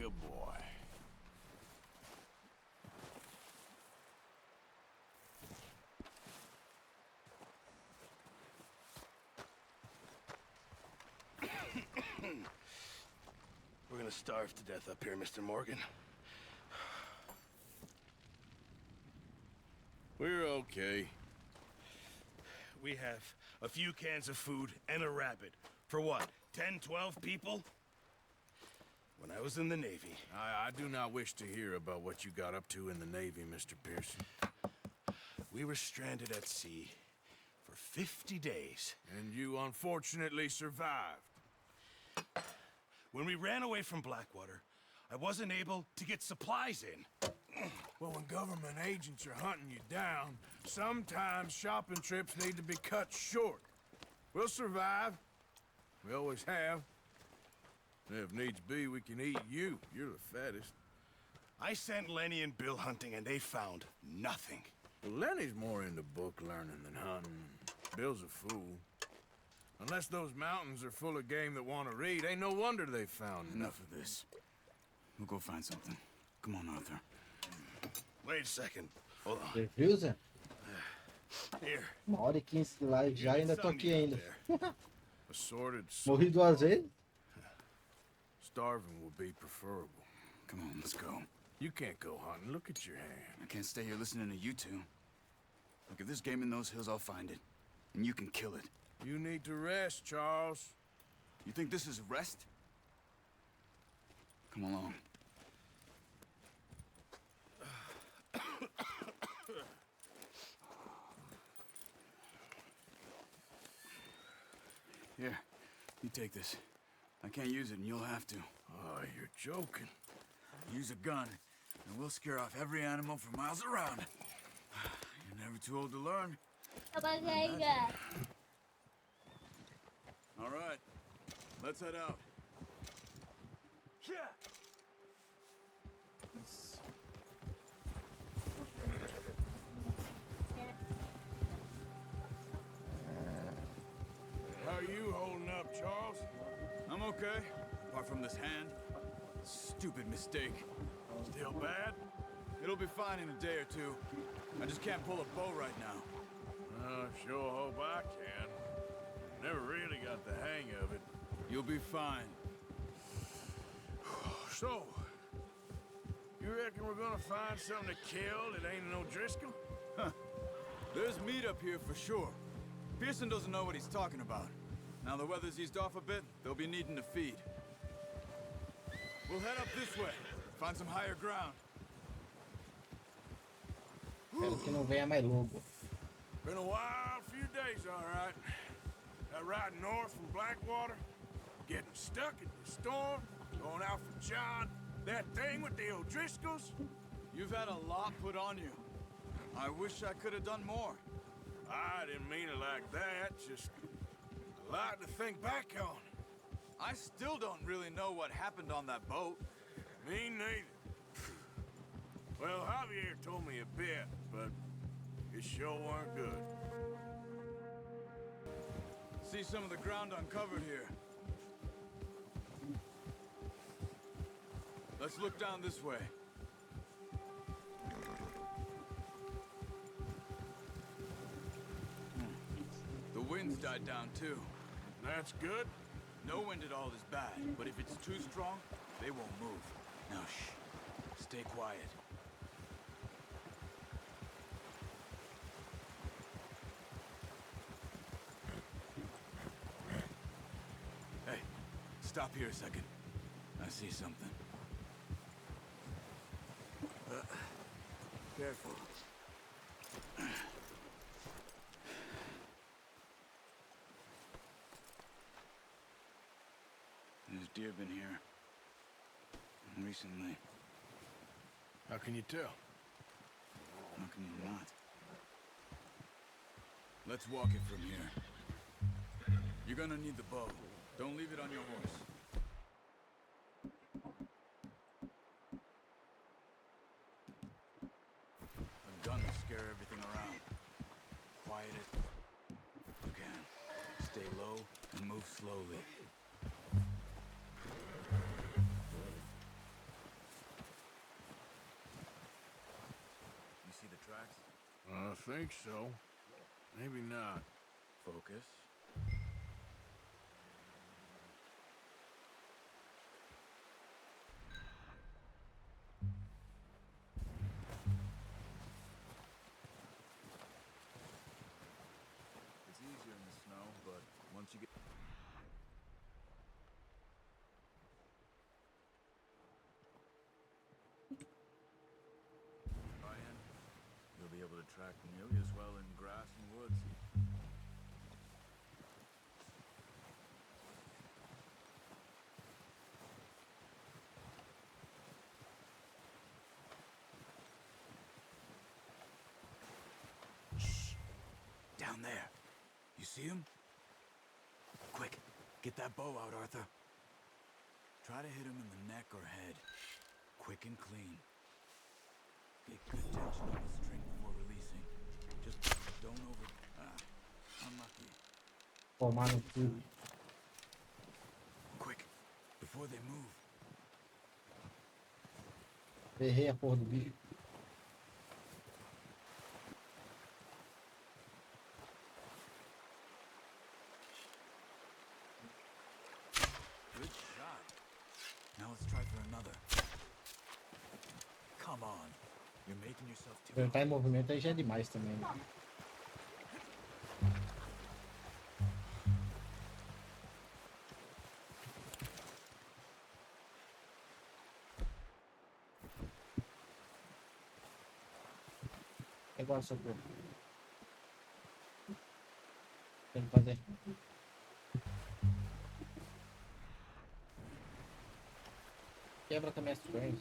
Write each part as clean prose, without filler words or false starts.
Good boy. We're gonna starve to death up here, Mr. Morgan. We're okay. We have a few cans of food and a rabbit. For what, 10, 12 people? When I was in the Navy... I do not wish to hear about what you got up to in the Navy, Mr. Pearson. We were stranded at sea for 50 days. And you unfortunately survived. When we ran away from Blackwater, I wasn't able to get supplies in. Well, when government agents are hunting you down, sometimes shopping trips need to be cut short. We'll survive. We always have. If needs be, we can eat you. You're the fattest. I sent Lenny and Bill hunting, and they found nothing. Well, Lenny's more into book learning than hunting. Bill's a fool. Unless those mountains are full of game that want to read, ain't no wonder they found Enough of this. We'll go find something. Come on, Arthur. Wait a second. Hold on. Você viu, Zé? Here. 1h15 de live já, ainda tô aqui ainda. assorted Morri 2 vezes. Starving would be preferable. Come on, let's go. You can't go hunting. Look at your hand. I can't stay here listening to you two. Look, if there's game in those hills, I'll find it. And you can kill it. You need to rest, Charles. You think this is rest? Come along. Here, you take this. I can't use it, and you'll have to. Oh, you're joking. Use a gun, and we'll scare off every animal for miles around. You're never too old to learn. All right, let's head out. How are you holding up, Charles? I'm okay, apart from this hand. Stupid mistake. Still bad? It'll be fine in a day or two. I just can't pull a bow right now. Sure hope I can. Never really got the hang of it. You'll be fine. So, you reckon we're gonna find something to kill that ain't no Driscoll? Huh. There's meat up here for sure. Pearson doesn't know what he's talking about. Now the weather's eased off a bit, they'll be needing to feed. We'll head up this way. Find some higher ground. Espero que não venha mais lobo. Been a wild few days, all right. That ride north from Blackwater, getting stuck in the storm, going out for John, that thing with the O'Driscolls. You've had a lot put on you. I wish I could have done more. I didn't mean it like that, just a lot to think back on. I still don't really know what happened on that boat. Me neither. Well, Javier told me a bit, but it sure weren't good. See some of the ground uncovered here. Let's look down this way. The wind's died down too. That's good. No wind at all is bad, but if it's too strong, they won't move. Now shh. Stay quiet. Hey, stop here a second. I see something. Careful. There's deer been here. Recently. How can you tell? How can you not? Let's walk it from here. You're gonna need the bow. Don't leave it on your horse. A gun will scare everything around. Quiet it. You can. Stay low and move slowly. tracks? I think so. Maybe not. Focus. It's easier in the snow, but once you get... Ryan, you'll be able to track nearly as well in grass and woods. Shh! Down there. You see him? Quick, get that bow out, Arthur. Try to hit him in the neck or head. Quick and clean. Get good tension on the string before releasing. Just don't over... unlucky. Tomar no cu. Quick, before they move. Errei a porra do bicho. Good shot. Now let's try for another. Come on. You're making yourself too... Entrar em movimento aí já é demais também. Né? Agora socorro. Tem que fazer. Quebra também as coisas.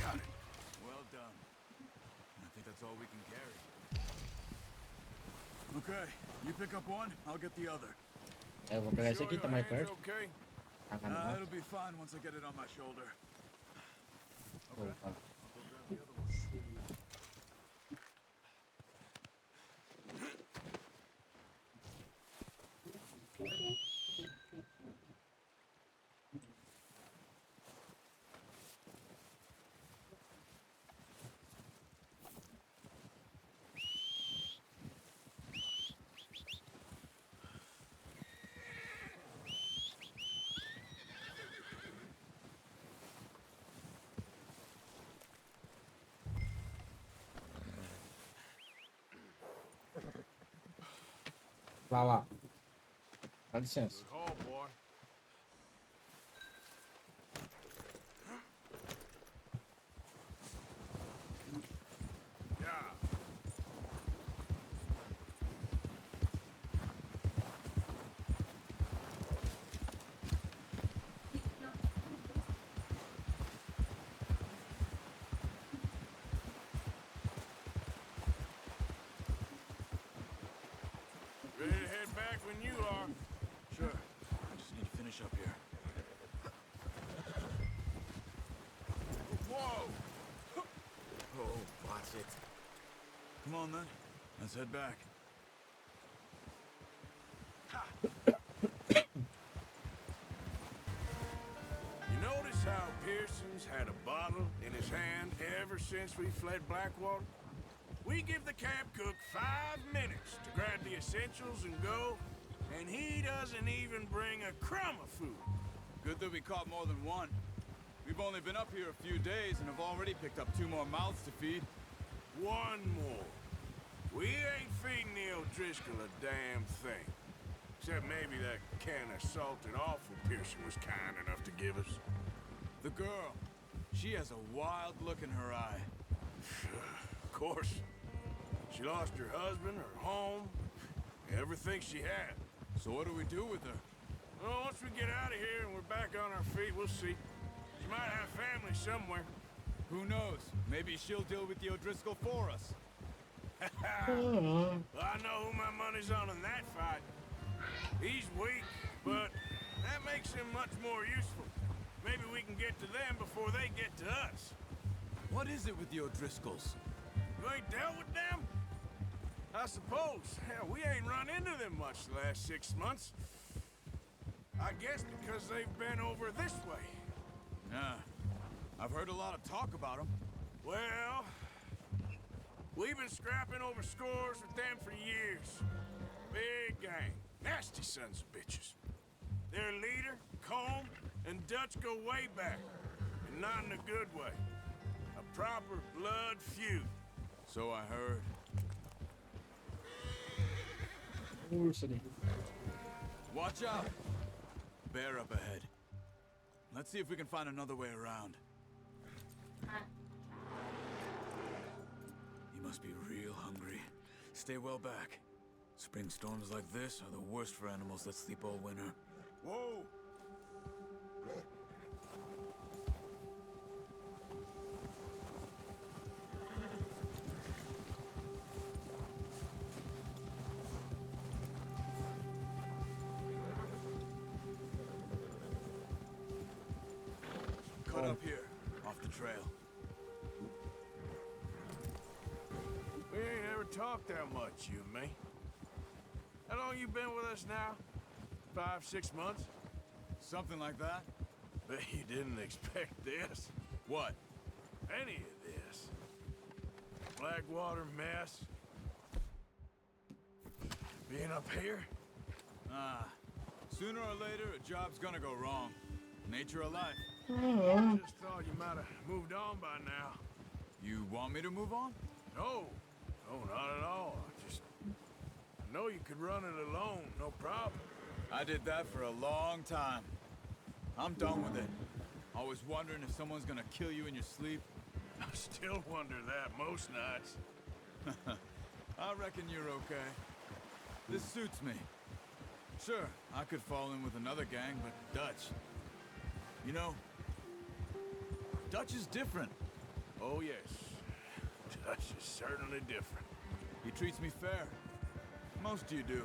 Got it. Well done. I think that's all we can carry. Okay, you pick up one, I'll get the other. Eu vou pegar esse aqui, tá mais Hands perto. okay? It'll be fine once I get it on my shoulder. Opa. Lá. Dá licença. Good haul, boy. Yeah. Ready to head back when you are. Sure. I just need to finish up here. Whoa! Oh, watch it. Come on then. Let's head back. You notice how Pearson's had a bottle in his hand ever since we fled Blackwater? We give the camp cook 5 minutes to grab the essentials and go, and he doesn't even bring a crumb of food. Good that we caught more than one. We've only been up here a few days and have already picked up 2 more mouths to feed. One more. We ain't feeding the O'Driscoll a damn thing. Except maybe that can of salted offal Pearson was kind enough to give us. The girl. She has a wild look in her eye. Of course. She lost her husband, her home, everything she had. So what do we do with her? Well, once we get out of here and we're back on our feet, we'll see. She might have family somewhere. Who knows? Maybe she'll deal with the O'Driscoll for us. Well, I know who my money's on in that fight. He's weak, but that makes him much more useful. Maybe we can get to them before they get to us. What is it with your Driscolls? You ain't dealt with them? I suppose. Hell, we ain't run into them much the last 6 months. I guess because they've been over this way. Yeah. I've heard a lot of talk about them. Well, we've been scrapping over scores with them for years. Big gang. Nasty sons of bitches. Their leader, Combe, and Dutch go way back. And not in a good way. A proper blood feud. So I heard. Urso ali. Watch out! Bear up ahead. Let's see if we can find another way around. You must be real hungry. Stay well back. Spring storms like this are the worst for animals that sleep all winter. Whoa! Cut up here, off the trail. We ain't ever talked that much, you and me. How long you been with us now? 5, 6 months? Something like that? Bet you didn't expect this. What? Any of this. Blackwater mess. Being up here? Ah, sooner or later a job's gonna go wrong. Nature of life. Just thought you might have moved on by now. You want me to move on? No. No, not at all. I know you could run it alone, no problem. I did that for a long time. I'm done with it. Always wondering if someone's gonna kill you in your sleep. I still wonder that most nights. I reckon you're okay. This suits me. Sure, I could fall in with another gang, but Dutch. You know, Dutch is different. Oh, yes. Dutch is certainly different. He treats me fair. Most of you do.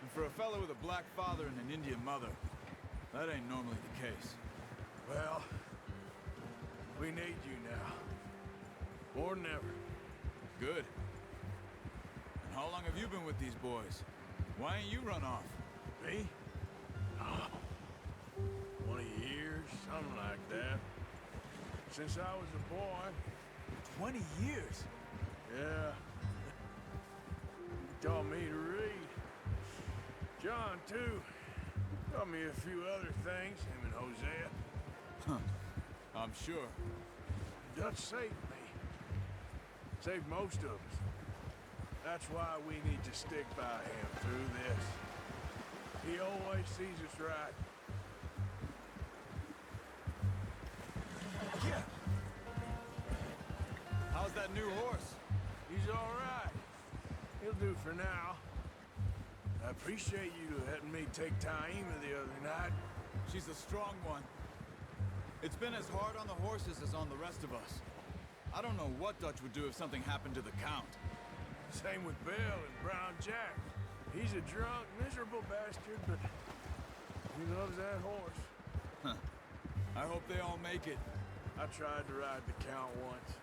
And for a fellow with a black father and an Indian mother, that ain't normally the case. Well, we need you now. More than ever. Good. And how long have you been with these boys? Why ain't you run off? Me? Oh, 20 years, something like that. Since I was a boy. 20 years? Yeah. Taught me to read. John, too. Taught me a few other things, him and Hosea. Huh. I'm sure. Dutch saved me. Saved most of us. That's why we need to stick by him through this. He always sees us right. Yeah. How's that new horse? He's all right. He'll do for now. I appreciate you letting me take Taima the other night. She's a strong one. It's been as hard on the horses as on the rest of us. I don't know what Dutch would do if something happened to the Count. Same with Bill and Brown Jack. He's a drunk, miserable bastard, but he loves that horse. Huh. I hope they all make it. I tried to ride the Count once.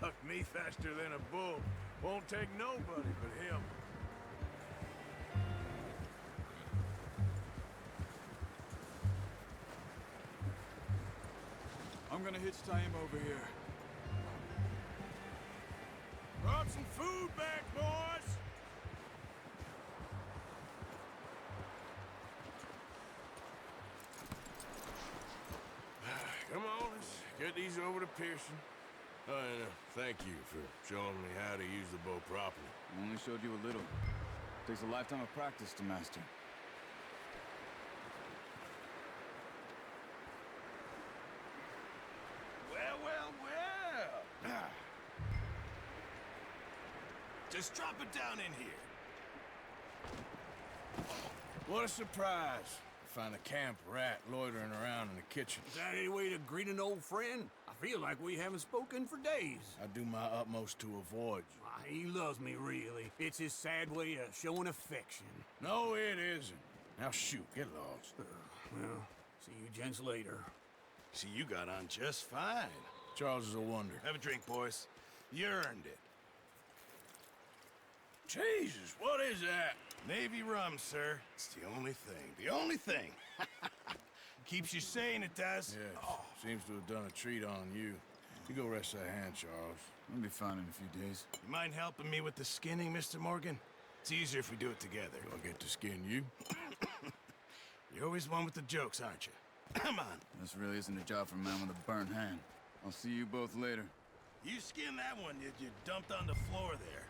Bucked me faster than a bull. Won't take nobody but him. I'm gonna hitch Taima over here. Brought some food back, boys! Come on, let's get these over to Pearson. And thank you for showing me how to use the bow properly. I only showed you a little. Takes a lifetime of practice to master. Well, well, well. Just drop it down in here. What a surprise. Find a camp rat loitering around in the kitchen. Is that any way to greet an old friend? I Feel like we haven't spoken for days. I do my utmost to avoid you. Why, he loves me, really. It's his sad way of showing affection. No, it isn't. Now shoot, get lost. Well, see you gents later. See, you got on just fine. Charles is a wonder. Have a drink, boys. You earned it. Jesus, what is that? Navy rum, sir. It's the only thing. The only thing. Keeps you sane, it does. Yes, seems to have done a treat on you. You go rest that hand, Charles. I'll be fine in a few days. You mind helping me with the skinning, Mr. Morgan? It's easier if we do it together. Do I get to skin you? You're always one with the jokes, aren't you? Come on. This really isn't a job for a man with a burnt hand. I'll see you both later. You skinned that one you dumped on the floor there.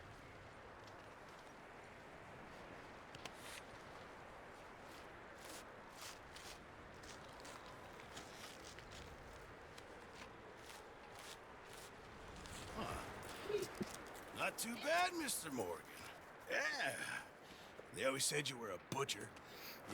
Not too bad, Mr. Morgan. Yeah. They always said you were a butcher.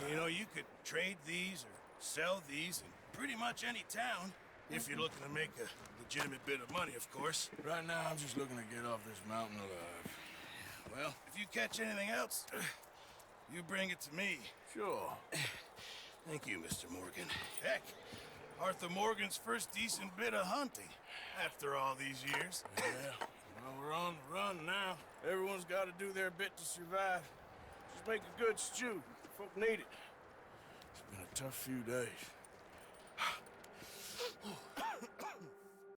You know, you could trade these or sell these in pretty much any town. If you're looking to make a legitimate bit of money, of course. Right now, I'm just looking to get off this mountain alive. Well, if you catch anything else, you bring it to me. Sure. Thank you, Mr. Morgan. Heck, Arthur Morgan's first decent bit of hunting after all these years. Yeah. Well, we're on the run now. Everyone's got to do their bit to survive. Just make a good stew. Folk need it. It's been a tough few days.